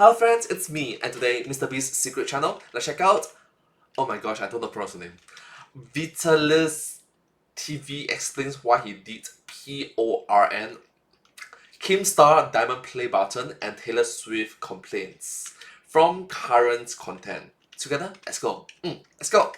Hello friends, it's me, and today Mr. Beast's secret channel. Let's check out, oh my gosh, I don't know the pronounce the name. VITALYZDTV explains why he did PORN, KEEMSTAR Diamond Play Button, and Taylor Swift complaints from current content. Together, let's go. Let's go.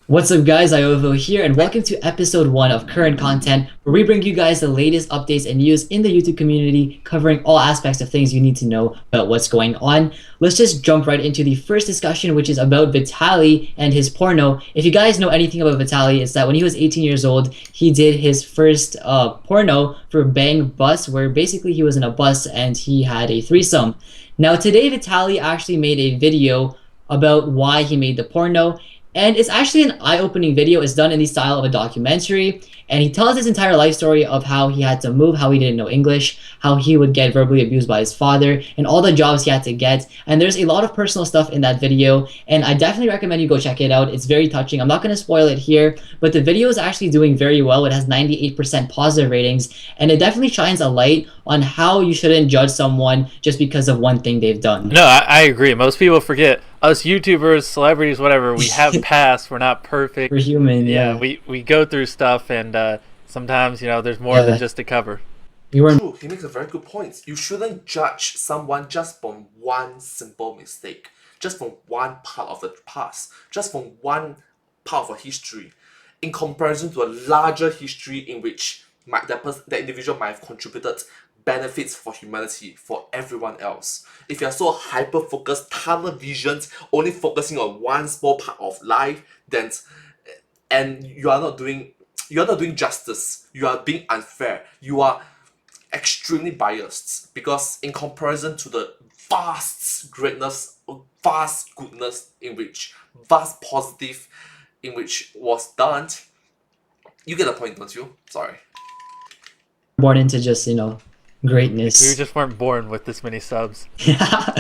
What's up guys, Iovo here and welcome to episode 1 of Current Content, where we bring you guys the latest updates and news in the YouTube community, covering all aspects of things you need to know about what's going on. Let's just jump right into the first discussion, which is about Vitaly and his porno. If you guys know anything about Vitaly, it's that when he was 18 years old, he did his first porno for Bang Bus, where basically he was in a bus and he had a threesome. Now today Vitaly actually made a video about why he made the porno. And it's actually an eye-opening video. It's done in the style of a documentary, and he tells his entire life story of how he had to move, how he didn't know English, how he would get verbally abused by his father, and all the jobs he had to get. And there's a lot of personal stuff in that video, and I definitely recommend you go check it out. It's very touching. I'm not going to spoil it here, but the video is actually doing very well. It has 98% positive ratings, and it definitely shines a light on how you shouldn't judge someone just because of one thing they've done. No, I agree. Most people forget. Us YouTubers, celebrities, whatever, we have past. We're not perfect. We're human, yeah. We go through stuff, and sometimes, you know, there's more than just to cover. True, he makes a very good point. You shouldn't judge someone just from one simple mistake, just from one part of the past, just from one part of a history, in comparison to a larger history in which that individual might have contributed benefits for humanity, for everyone else. If you're so hyper-focused, tunnel visions, only focusing on one small part of life, then and you are not doing justice. You are being unfair. You are extremely biased, because in comparison to the vast greatness, vast goodness in which, vast positive in which was done, you get the point, don't you? Sorry. Born into just, you know, greatness. We just weren't born with this many subs. Yeah.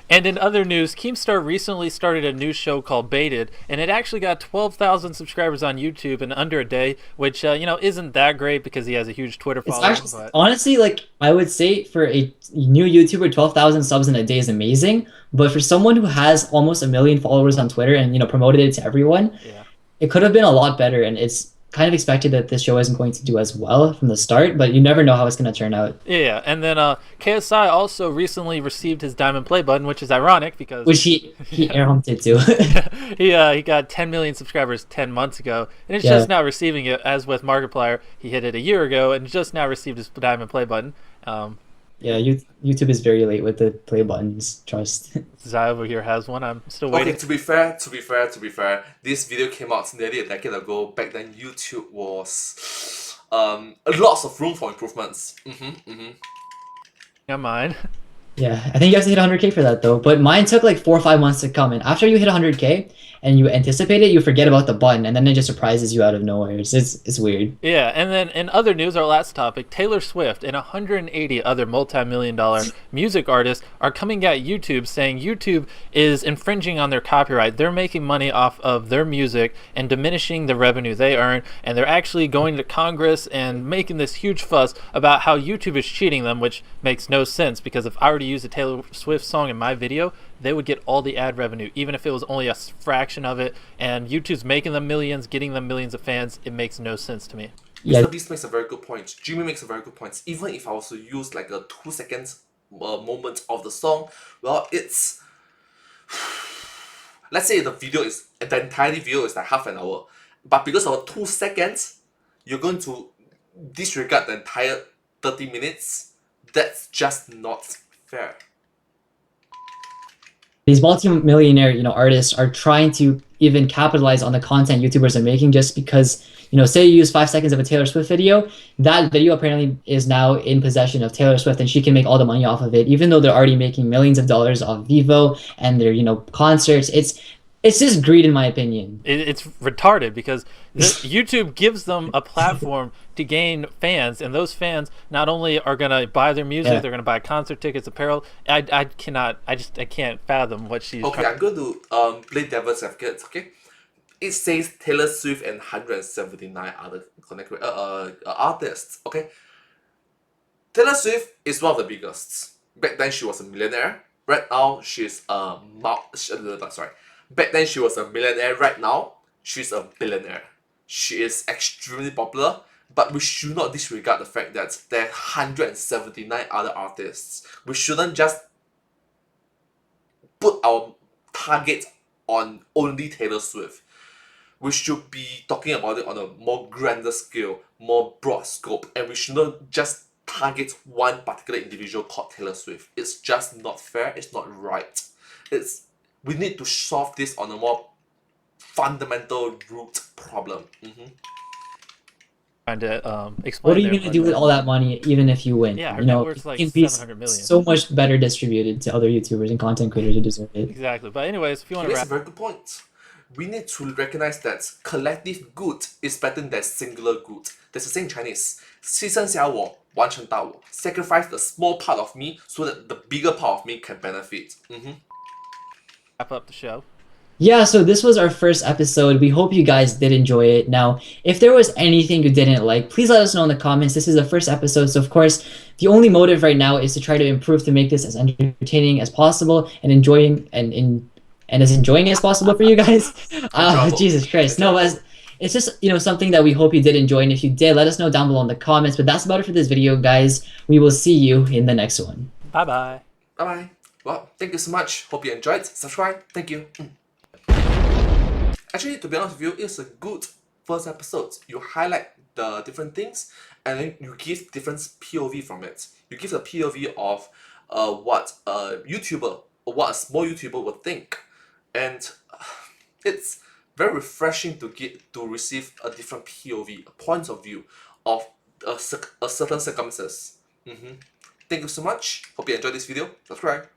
And in other news, Keemstar recently started a new show called Baited, and it actually got 12,000 subscribers on YouTube in under a day, which you know, isn't that great because he has a huge Twitter following. Actually, honestly, like, I would say for a new YouTuber, 12,000 subs in a day is amazing. But for someone who has almost 1 million followers on Twitter and, you know, promoted it to everyone, it could have been a lot better. And it's kind of expected that this show isn't going to do as well from the start, but you never know how it's going to turn out. Yeah, and then KSI also recently received his Diamond Play button, which is ironic because... Which he air humped it too. he got 10 million subscribers 10 months ago, and it's just now receiving it, as with Markiplier. He hit it a year ago and just now received his Diamond Play button. Yeah, YouTube is very late with the play buttons, trust. Zai over here has one. I'm still waiting. Okay, to be fair, this video came out nearly a decade ago. Back then, YouTube was lots of room for improvements. Yeah, mine. Yeah, I think you have to hit 100K for that though. But mine took like 4 or 5 months to come, and after you hit 100K and you anticipate it, you forget about the button, and then it just surprises you out of nowhere. It's weird. Yeah, and then in other news, our last topic, Taylor Swift and 180 other multi-million-dollar music artists are coming at YouTube saying YouTube is infringing on their copyright. They're making money off of their music and diminishing the revenue they earn, and they're actually going to Congress and making this huge fuss about how YouTube is cheating them, which makes no sense, because if I were to use a Taylor Swift song in my video, they would get all the ad revenue, even if it was only a fraction of it, and YouTube's making them millions, getting them millions of fans. It makes no sense to me. Mr. Beast makes a very good point. Jimmy makes a very good point. Even if I was to use like a 2 seconds moment of the song, well, it's... Let's say the entire video is like half an hour, but because of 2 seconds, you're going to disregard the entire 30 minutes. That's just not fair. These multi-millionaire, you know, artists are trying to even capitalize on the content YouTubers are making, just because, you know, say you use 5 seconds of a Taylor Swift video, that video apparently is now in possession of Taylor Swift, and she can make all the money off of it, even though they're already making millions of dollars off Vivo and their, you know, concerts. It's just greed, in my opinion. It's retarded, because YouTube gives them a platform to gain fans, and those fans not only are going to buy their music, they're going to buy concert tickets, apparel. I can't fathom what she's... Okay, I'm going to play devil's advocate, okay? it says Taylor Swift and 179 other artists. Okay, Taylor Swift is one of the biggest. Back then she was a millionaire. Right now she's a Back then she was a millionaire. Right now she's a billionaire. She is extremely popular, but we should not disregard the fact that there are 179 other artists. We shouldn't just put our target on only Taylor Swift. We should be talking about it on a more grander scale, more broad scope, and we should not just target one particular individual called Taylor Swift. It's just not fair, it's not right. We need to solve this on a more fundamental root problem. Trying to explain. What are you going to do with all that money, even if you win? Yeah, her you know, net worth's like it can be 700 million. so much better distributed to other YouTubers and content creators who deserve it. Exactly. But anyways, if you want to That's wrap, a very good point. We need to recognize that collective good is better than singular good. There's a saying in Chinese, 牺牲小我，完成大我. Sacrifice the small part of me so that the bigger part of me can benefit. wrap up the show. Yeah, so this was our first episode. We hope you guys did enjoy it. Now, if there was anything you didn't like, please let us know in the comments. This is the first episode, so of course, the only motive right now is to try to improve to make this as entertaining as possible and as enjoying as possible for you guys. Jesus Christ. No, it's just, something that we hope you did enjoy, and if you did, let us know down below in the comments. But that's about it for this video, guys. We will see you in the next one. Bye-bye. Bye-bye. Well, thank you so much. Hope you enjoyed. Subscribe. Thank you. Actually, to be honest with you, it's a good first episode. You highlight the different things and then you give different POV from it. You give the POV of what a YouTuber or what a small YouTuber would think. And it's very refreshing to receive a different POV, a point of view of a certain circumstances. Thank you so much. Hope you enjoyed this video. Subscribe.